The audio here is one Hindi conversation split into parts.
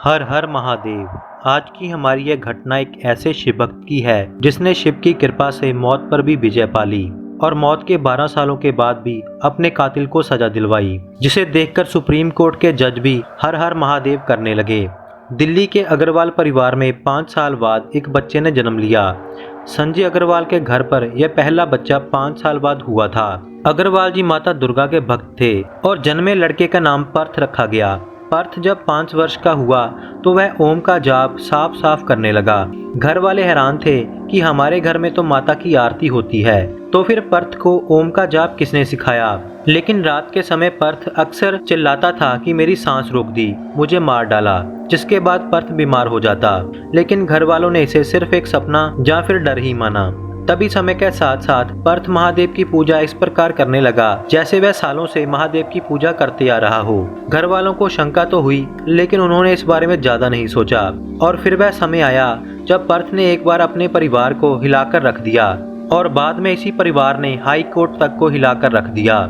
हर हर महादेव। आज की हमारी यह घटना एक ऐसे शिव भक्त की है जिसने शिव की कृपा से मौत पर भी विजय पाली और मौत के 12 सालों के बाद भी अपने कातिल को सजा दिलवाई, जिसे देखकर सुप्रीम कोर्ट के जज भी हर हर महादेव करने लगे। दिल्ली के अग्रवाल परिवार में 5 साल बाद एक बच्चे ने जन्म लिया। संजय अग्रवाल के घर पर यह पहला बच्चा 5 साल बाद हुआ था। अग्रवाल जी माता दुर्गा के भक्त थे और जन्मे लड़के का नाम पर्थ रखा गया। पर्थ जब 5 वर्ष का हुआ तो वह ओम का जाप साफ साफ करने लगा। घर वाले हैरान थे कि हमारे घर में तो माता की आरती होती है, तो फिर पर्थ को ओम का जाप किसने सिखाया। लेकिन रात के समय पर्थ अक्सर चिल्लाता था कि मेरी सांस रोक दी, मुझे मार डाला, जिसके बाद पर्थ बीमार हो जाता। लेकिन घर वालों ने इसे सिर्फ एक सपना या फिर डर ही माना। तभी समय के साथ साथ पर्थ महादेव की पूजा इस प्रकार करने लगा जैसे वह सालों से महादेव की पूजा करते आ रहा हो। घर वालों को शंका तो हुई, लेकिन उन्होंने इस बारे में ज्यादा नहीं सोचा। और फिर वह समय आया जब पर्थ ने एक बार अपने परिवार को हिलाकर रख दिया और बाद में इसी परिवार ने हाई कोर्ट तक को हिलाकर रख दिया।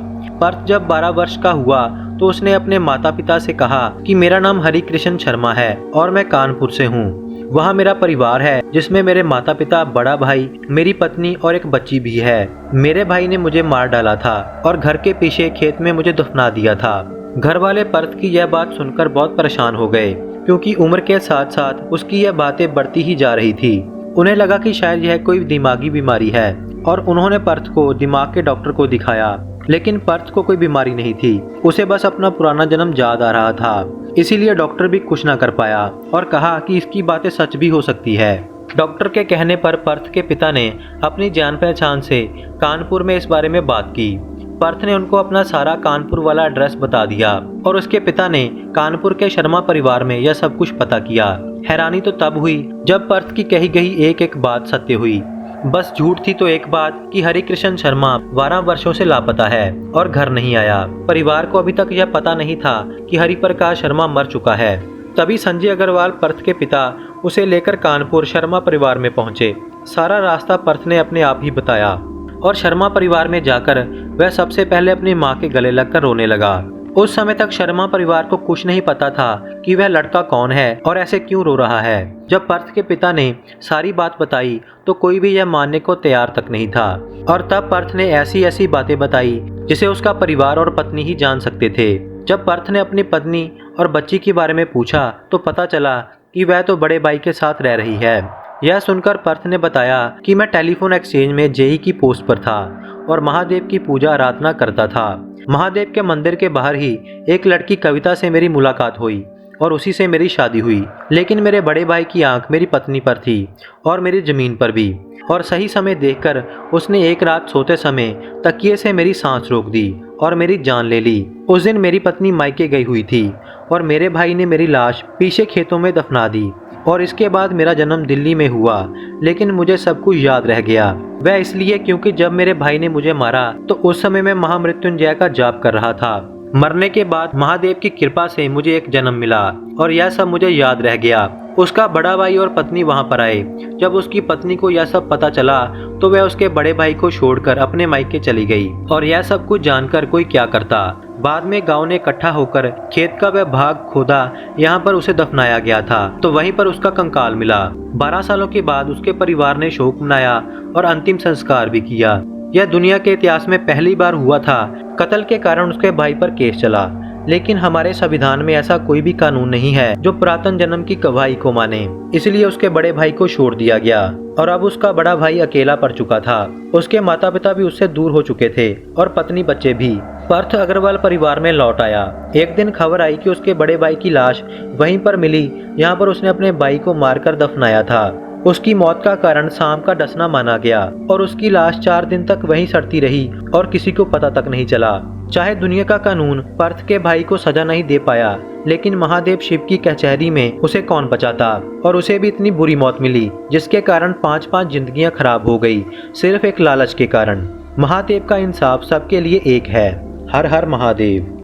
पर्थ जब 12 वर्ष का हुआ तो उसने अपने माता पिता से कहा कि मेरा नाम हरि कृष्ण शर्मा है और मैं कानपुर से हूँ। वहाँ मेरा परिवार है जिसमें मेरे माता पिता, बड़ा भाई, मेरी पत्नी और एक बच्ची भी है। मेरे भाई ने मुझे मार डाला था और घर के पीछे खेत में मुझे दफना दिया था। घर वाले पर्थ की यह बात सुनकर बहुत परेशान हो गए, क्योंकि उम्र के साथ साथ उसकी यह बातें बढ़ती ही जा रही थी। उन्हें लगा कि शायद यह कोई दिमागी बीमारी है और उन्होंने पर्थ को दिमाग के डॉक्टर को दिखाया। लेकिन पर्थ को कोई बीमारी नहीं थी, उसे बस अपना पुराना जन्म याद आ रहा था। इसीलिए डॉक्टर भी कुछ ना कर पाया और कहा कि इसकी बातें सच भी हो सकती है। डॉक्टर के कहने पर पर्थ के पिता ने अपनी जान पहचान से कानपुर में इस बारे में बात की। पर्थ ने उनको अपना सारा कानपुर वाला एड्रेस बता दिया और उसके पिता ने कानपुर के शर्मा परिवार में यह सब कुछ पता किया। हैरानी तो तब हुई जब पर्थ की कही गई एक एक बात सत्य हुई। बस झूठ थी तो एक बात कि हरि कृष्ण शर्मा 12 वर्षों से लापता है और घर नहीं आया। परिवार को अभी तक यह पता नहीं था कि हरि प्रकाश शर्मा मर चुका है। तभी संजय अग्रवाल पर्थ के पिता उसे लेकर कानपुर शर्मा परिवार में पहुंचे। सारा रास्ता पर्थ ने अपने आप ही बताया और शर्मा परिवार में जाकर वह सबसे पहले अपनी माँ के गले लगकर रोने लगा। उस समय तक शर्मा परिवार को कुछ नहीं पता था कि वह लड़का कौन है और ऐसे क्यों रो रहा है। जब पर्थ के पिता ने सारी बात बताई तो कोई भी यह मानने को तैयार तक नहीं था। और तब पर्थ ने ऐसी ऐसी बातें बताई जिसे उसका परिवार और पत्नी ही जान सकते थे। जब पर्थ ने अपनी पत्नी और बच्ची के बारे में पूछा तो पता चला कि वह तो बड़े भाई के साथ रह रही है। यह सुनकर पर्थ ने बताया कि मैं टेलीफोन एक्सचेंज में जेई की पोस्ट पर था और महादेव की पूजा आराधना करता था। महादेव के मंदिर के बाहर ही एक लड़की कविता से मेरी मुलाकात हुई और उसी से मेरी शादी हुई। लेकिन मेरे बड़े भाई की आंख मेरी पत्नी पर थी और मेरी जमीन पर भी, और सही समय देखकर उसने एक रात सोते समय तकिए से मेरी सांस रोक दी और मेरी जान ले ली। उस दिन मेरी पत्नी मायके गई हुई थी और मेरे भाई ने मेरी लाश पीछे खेतों में दफना दी। और इसके बाद मेरा जन्म दिल्ली में हुआ, लेकिन मुझे सब कुछ याद रह गया। वह इसलिए क्योंकि जब मेरे भाई ने मुझे मारा तो उस समय मैं महामृत्युंजय का जाप कर रहा था। मरने के बाद महादेव की कृपा से मुझे एक जन्म मिला और यह सब मुझे याद रह गया। उसका बड़ा भाई और पत्नी वहां पर आए। जब उसकी पत्नी को यह सब पता चला तो वह उसके बड़े भाई को छोड़कर अपने मायके चली गई। और यह सब कुछ जानकर कोई क्या करता। बाद में गांव ने इकट्ठा होकर खेत का वह भाग खोदा, यहाँ पर उसे दफनाया गया था तो वहीं पर उसका कंकाल मिला। 12 सालों के बाद उसके परिवार ने शोक मनाया और अंतिम संस्कार भी किया। यह दुनिया के इतिहास में पहली बार हुआ था। कत्ल के कारण उसके भाई पर केस चला, लेकिन हमारे संविधान में ऐसा कोई भी कानून नहीं है जो पुरातन जन्म की गवाही को माने। इसलिए उसके बड़े भाई को छोड़ दिया गया और अब उसका बड़ा भाई अकेला पड़ चुका था। उसके माता पिता भी उससे दूर हो चुके थे और पत्नी बच्चे भी। पर्थ अग्रवाल परिवार में लौट आया। एक दिन खबर आई कि उसके बड़े भाई की लाश वहीं पर मिली जहाँ पर उसने अपने भाई को मारकर दफनाया था। उसकी मौत का कारण सांप का डसना माना गया और उसकी लाश 4 दिन तक वहीं सड़ती रही और किसी को पता तक नहीं चला। चाहे दुनिया का कानून पर्थ के भाई को सजा नहीं दे पाया, लेकिन महादेव शिव की कचहरी में उसे कौन बचाता। और उसे भी इतनी बुरी मौत मिली जिसके कारण 5-5 जिंदगियां खराब हो गई, सिर्फ एक लालच के कारण। महादेव का इंसाफ सबके लिए एक है। हर हर महादेव।